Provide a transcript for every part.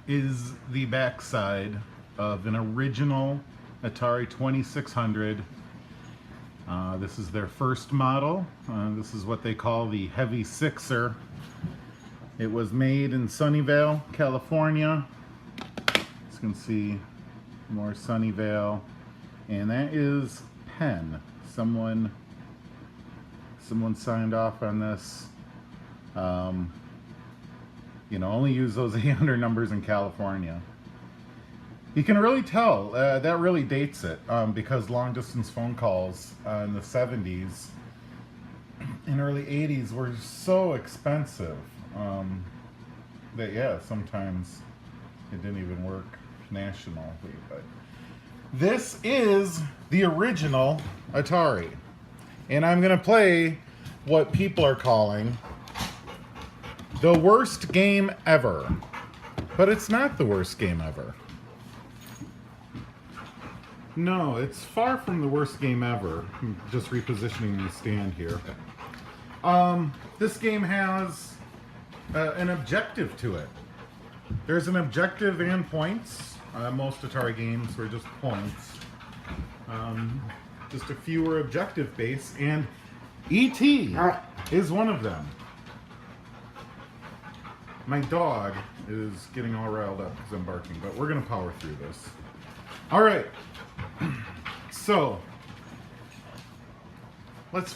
Is the backside of an original Atari 2600. This is their first model. This is what they call the Heavy Sixer. It was made in Sunnyvale, California. As you can see, more Sunnyvale. And that is Penn. Someone signed off on this. Only use those 800 numbers in California. You can really tell, that really dates it, because long distance phone calls in the 70s and early 80s were so expensive that, yeah, sometimes it didn't even work nationally. But this is the original Atari. And I'm going to play what people are calling the worst game ever. But it's not the worst game ever. No, it's far from the worst game ever. I'm just repositioning the stand here. This game has an objective to it. There's an objective and points. Most Atari games were just points. Just a few were objective based, and E.T. is one of them. My dog is getting all riled up because I'm barking, but we're gonna power through this. All right. So let's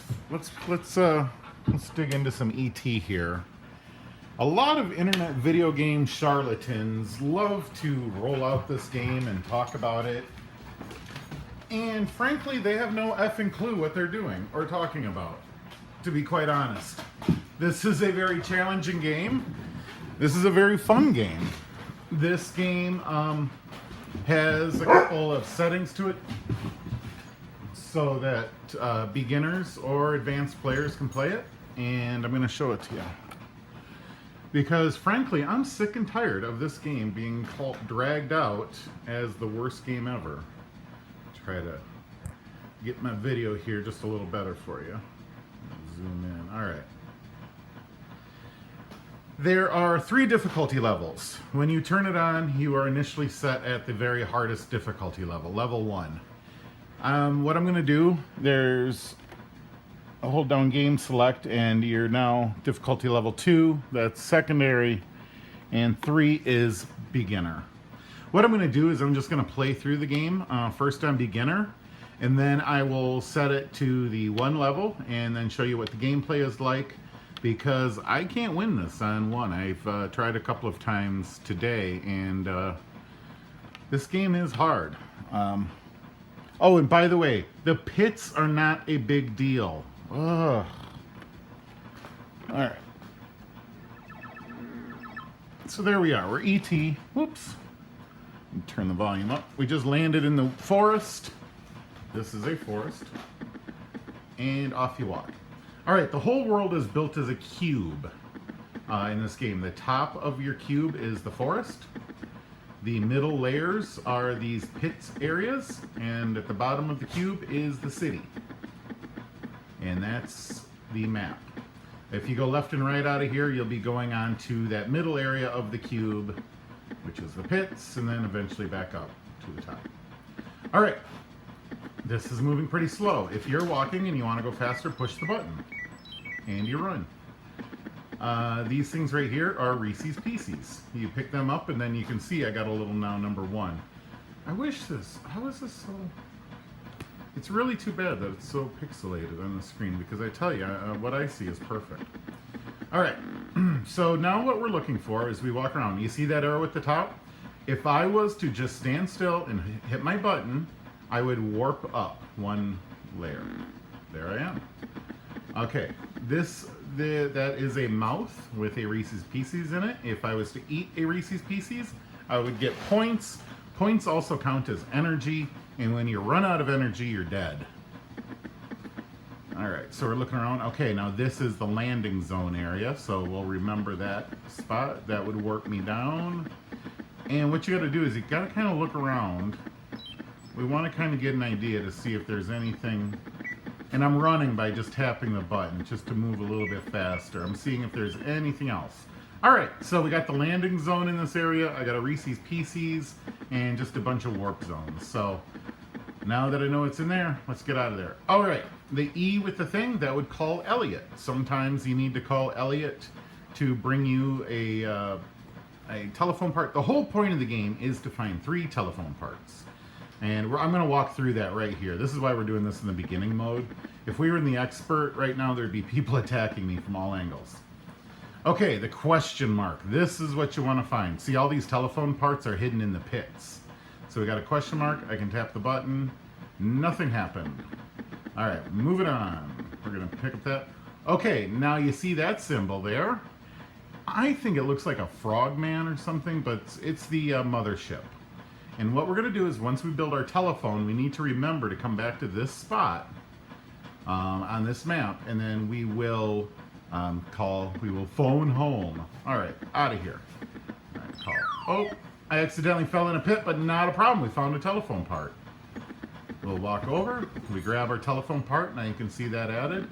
dig into some E.T. here. A lot of internet video game charlatans love to roll out this game and talk about it. And frankly, they have no effing clue what they're doing or talking about, to be quite honest. This is a very challenging game. This is a very fun game. This game has a couple of settings to it so that beginners or advanced players can play it. And I'm going to show it to you. Because frankly, I'm sick and tired of this game being dragged out as the worst game ever. Try to get my video here just a little better for you. Zoom in. All right. There are 3 difficulty levels. When you turn it on, you are initially set at the very hardest difficulty level, level 1. What I'm going to do, there's a hold down game select, and you're now difficulty level 2, that's secondary, and 3 is beginner. What I'm going to do is I'm just going to play through the game first on beginner, and then I will set it to the 1 level and then show you what the gameplay is like, because I can't win this on 1. I've tried a couple of times today, and this game is hard. Oh, and by the way, the pits are not a big deal. Ugh. All right. So there we are. We're E.T. Whoops. Turn the volume up. We just landed in the forest. This is a forest. And off you walk. All right, the whole world is built as a cube in this game. The top of your cube is the forest. The middle layers are these pits areas, and at the bottom of the cube is the city. And that's the map. If you go left and right out of here, you'll be going on to that middle area of the cube, which is the pits, and then eventually back up to the top. All right, this is moving pretty slow. If you're walking and you want to go faster, push the button, and you run. These things right here are Reese's Pieces. You pick them up, and then you can see I got a little now number 1. I wish this, how is this so... It's really too bad that it's so pixelated on the screen, because I tell you, what I see is perfect. All right, so now what we're looking for is we walk around. You see that arrow at the top? If I was to just stand still and hit my button, I would warp up 1 layer. There I am. Okay, that is a mouth with a Reese's Pieces in it. If I was to eat a Reese's Pieces, I would get points. Points also count as energy, and when you run out of energy, you're dead. All right, so we're looking around. Okay, now this is the landing zone area, so we'll remember that spot. That would warp me down. And what you gotta do is you gotta kind of look around. We wanna kind of get an idea to see if there's anything. And I'm running by just tapping the button just to move a little bit faster. I'm seeing if there's anything else. All right, so we got the landing zone in this area. I got a Reese's Pieces and just a bunch of warp zones. So now that I know it's in there, let's get out of there. All right, the E with the thing, that would call Elliot. Sometimes you need to call Elliot to bring you a telephone part. The whole point of the game is to find 3 telephone parts. And I'm going to walk through that right here. This is why we're doing this in the beginning mode. If we were in the expert right now, there'd be people attacking me from all angles. Okay, the question mark. This is what you want to find. See, all these telephone parts are hidden in the pits. So we got a question mark. I can tap the button. Nothing happened. All right, moving on. We're going to pick up that. Okay, now you see that symbol there. I think it looks like a frogman or something, but it's the mothership. And what we're going to do is once we build our telephone, we need to remember to come back to this spot on this map, and then we will phone home. All right, out of here. All right, call. Oh, I accidentally fell in a pit, but not a problem. We found a telephone part. We'll walk over. We grab our telephone part. Now you can see that added.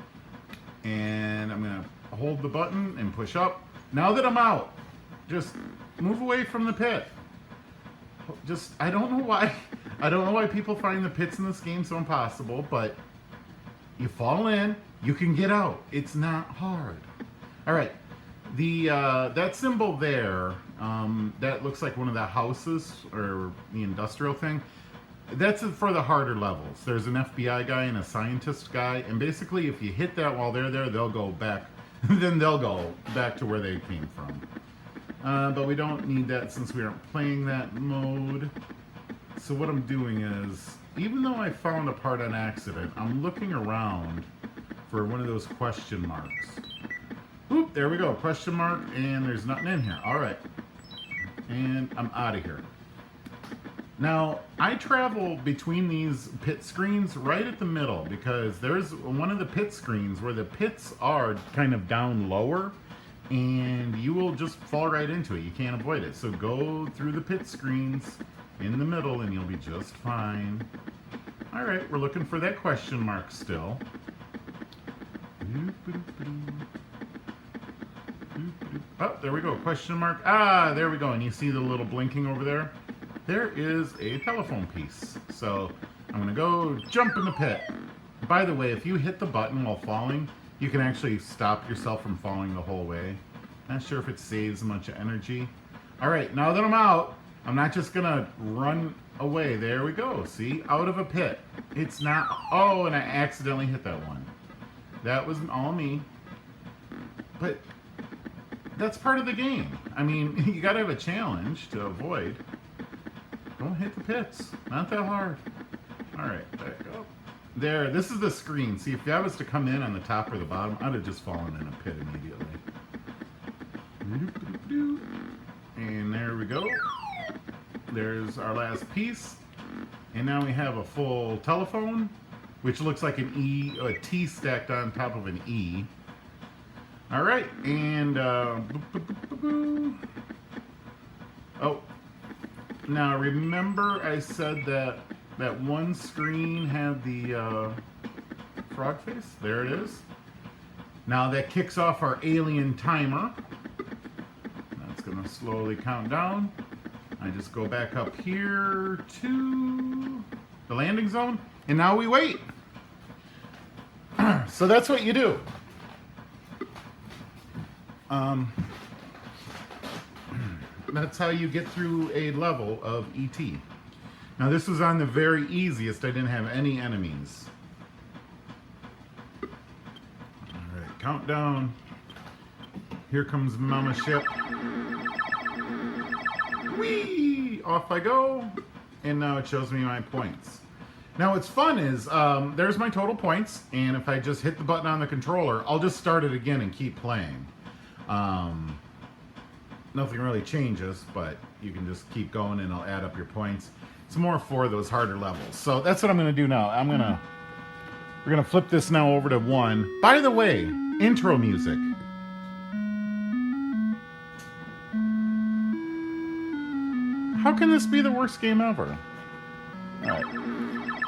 And I'm going to hold the button and push up. Now that I'm out, just move away from the pit. I don't know why people find the pits in this game so impossible, but you fall in, you can get out. It's not hard. All right, that symbol there, that looks like one of the houses or the industrial thing. That's for the harder levels. There's an FBI guy and a scientist guy, and basically if you hit that while they're there, they'll go back. Then they'll go back to where they came from. But we don't need that since we aren't playing that mode. So what I'm doing is, even though I found a part on accident, I'm looking around for one of those question marks. Oop, there we go, question mark, and there's nothing in here. All right, and I'm out of here. Now, I travel between these pit screens right at the middle because there's one of the pit screens where the pits are kind of down lower, and you will just fall right into it. You can't avoid it. So go through the pit screens in the middle and you'll be just fine. All right, we're looking for that question mark still. Oh, there we go, question mark. Ah, there we go, and you see the little blinking over there? There is a telephone piece. So I'm gonna go jump in the pit. By the way, if you hit the button while falling, you can actually stop yourself from falling the whole way. Not sure if it saves a bunch of energy. All right, now that I'm out, I'm not just gonna run away. There we go, see? Out of a pit. It's not, oh, and I accidentally hit that one. That wasn't all me. But that's part of the game. I mean, you gotta have a challenge to avoid. Don't hit the pits, not that hard. All right, back up. There, this is the screen. See, if that was to come in on the top or the bottom, I'd have just fallen in a pit immediately. And there we go. There's our last piece. And now we have a full telephone, which looks like an E, a T stacked on top of an E. All right, and oh, now remember I said that that one screen had the frog face? There it is. Now that kicks off our alien timer. That's gonna slowly count down. I just go back up here to the landing zone, and now we wait. So that's what you do. That's how you get through a level of E.T. Now this was on the very easiest. I didn't have any enemies. Alright, countdown. Here comes Mama Ship. Whee! Off I go. And now it shows me my points. Now what's fun is, there's my total points, and if I just hit the button on the controller, I'll just start it again and keep playing. Nothing really changes, but you can just keep going and it'll add up your points. It's more for those harder levels. So that's what I'm gonna do now. We're gonna flip this now over to 1. By the way, intro music. How can this be the worst game ever? All right,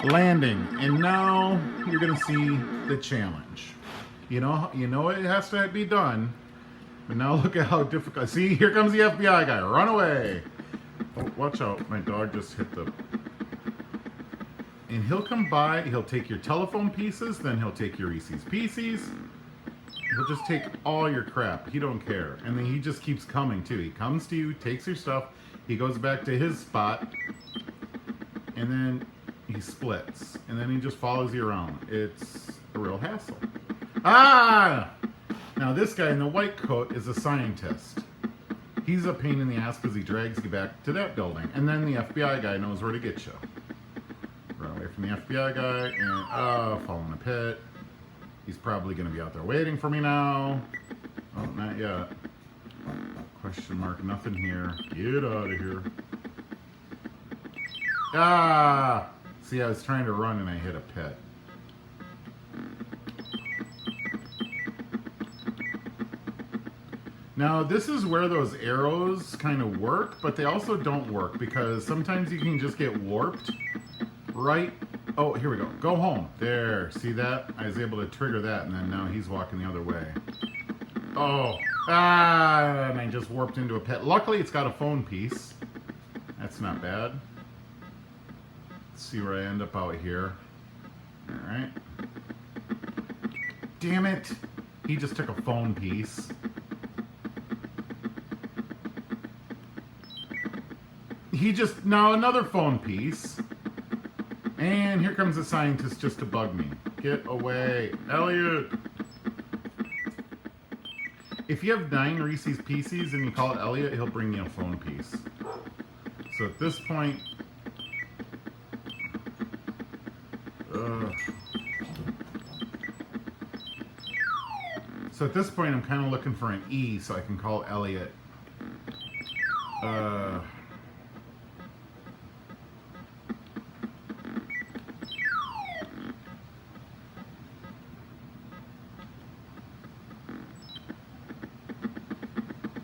landing, and now you're gonna see the challenge. You know it has to be done. But now look at how difficult. See, here comes the FBI guy. Run away. Oh, watch out. My dog just hit the... And he'll come by. He'll take your telephone pieces. Then he'll take your Reese's Pieces. He'll just take all your crap. He don't care. And then he just keeps coming, too. He comes to you, takes your stuff. He goes back to his spot. And then he splits. And then he just follows you around. It's a real hassle. Ah! Now this guy in the white coat is a scientist. He's a pain in the ass because he drags you back to that building. And then the FBI guy knows where to get you. Run away from the FBI guy and fall in a pit. He's probably going to be out there waiting for me now. Oh, not yet. Question mark, nothing here. Get out of here. Ah! See, I was trying to run and I hit a pit. Now, this is where those arrows kind of work, but they also don't work because sometimes you can just get warped right. Oh, here we go. Go home. There. See that? I was able to trigger that, and then now he's walking the other way. Oh. Ah, and I just warped into a pit. Luckily, it's got a phone piece. That's not bad. Let's see where I end up out here. All right. Damn it. He just took a phone piece. Now another phone piece. And here comes the scientist just to bug me. Get away. Elliot. If you have 9 Reese's Pieces and you call it Elliot, he'll bring you a phone piece. So at this point... So at this point, I'm kind of looking for an E so I can call Elliot.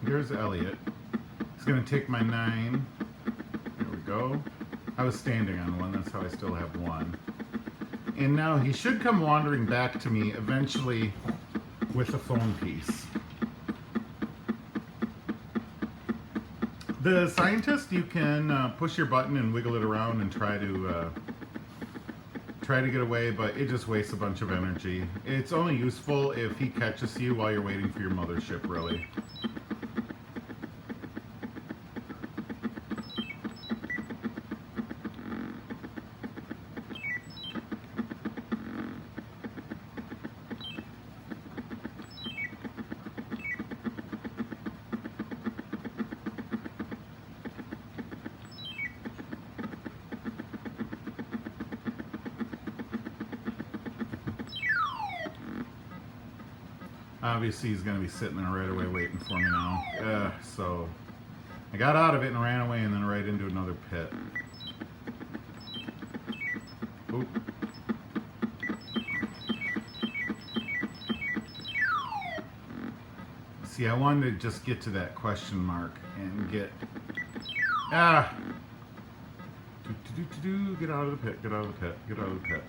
Here's Elliot. He's going to take my 9. There we go. I was standing on one. That's how I still have 1. And now he should come wandering back to me eventually with a phone piece. The scientist, you can push your button and wiggle it around and try to get away, but it just wastes a bunch of energy. It's only useful if he catches you while you're waiting for your mothership, really. Obviously, he's going to be sitting there right away waiting for me now. So, I got out of it and ran away and then right into another pit. Oop. See, I wanted to just get to that question mark and get... Ah! Get out of the pit, get out of the pit, get out of the pit.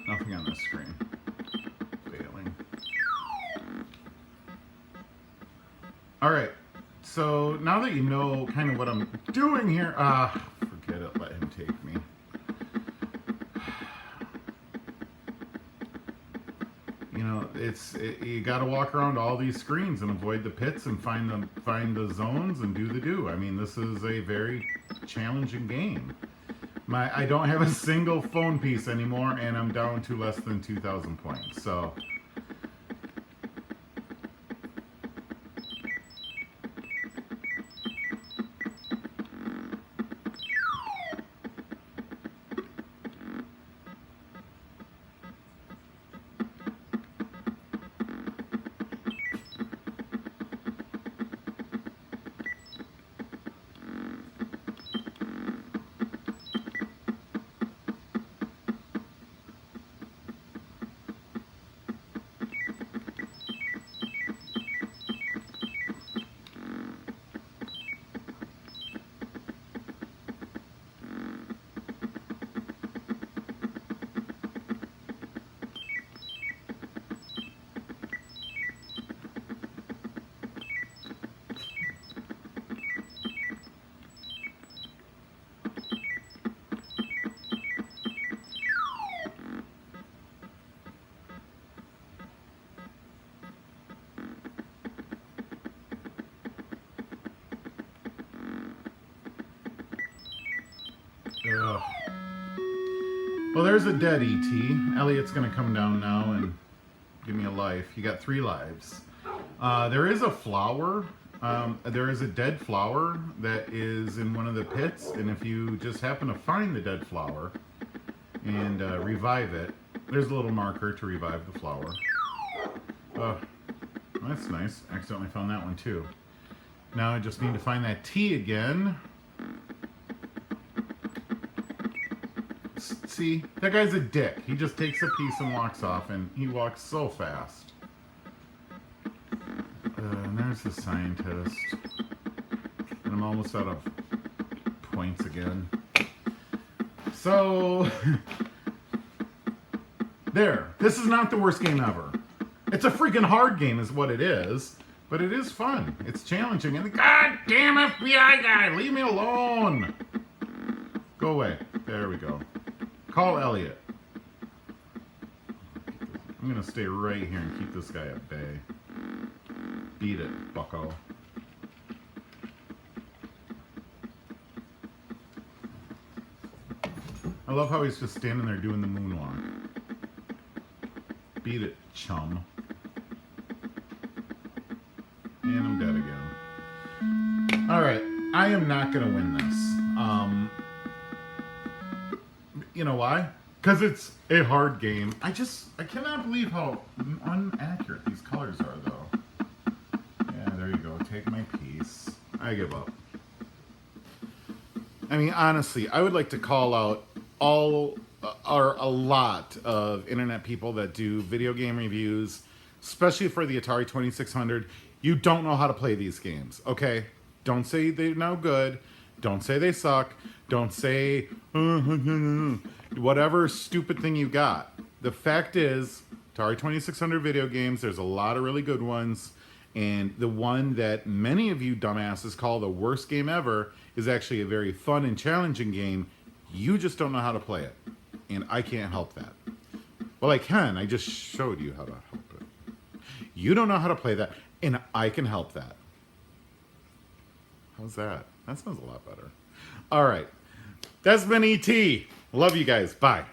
Nothing on this screen. Failing. Alright, so now that you know kind of what I'm doing here, forget it, let him take me. You know, you gotta walk around all these screens and avoid the pits and find the zones and do the do. I mean, this is a very challenging game. I don't have a single phone piece anymore, and I'm down to less than 2,000 points. So, Well, there's a dead ET. Elliot's gonna come down now and give me a life. You got 3 lives. There is a flower. There is a dead flower that is in one of the pits, and if you just happen to find the dead flower and revive it, there's a little marker to revive the flower. That's nice. Accidentally found that one too. Now I just need to find that T again. See, that guy's a dick. He just takes a piece and walks off, and he walks so fast. And there's the scientist. And I'm almost out of points again. So, there. This is not the worst game ever. It's a freaking hard game is what it is. But it is fun. It's challenging. And God damn FBI guy, leave me alone. Go away. There we go. Call Elliot. I'm going to stay right here and keep this guy at bay. Beat it, bucko. I love how he's just standing there doing the moonwalk. Beat it, chum. And I'm dead again. Alright, I am not going to win this. You know why? Because it's a hard game. I cannot believe how inaccurate these colors are, though. Yeah, there you go. Take my piece. I give up. I mean, honestly, I would like to call out a lot of internet people that do video game reviews, especially for the Atari 2600. You don't know how to play these games, okay? Don't say they're no good. Don't say they suck. Don't say whatever stupid thing you got. The fact is, Atari 2600 video games, there's a lot of really good ones. And the one that many of you dumbasses call the worst game ever is actually a very fun and challenging game. You just don't know how to play it. And I can't help that. Well, I can. I just showed you how to help it. You don't know how to play that, and I can help that. How's that? That sounds a lot better. All right. That's been E.T. Love you guys. Bye.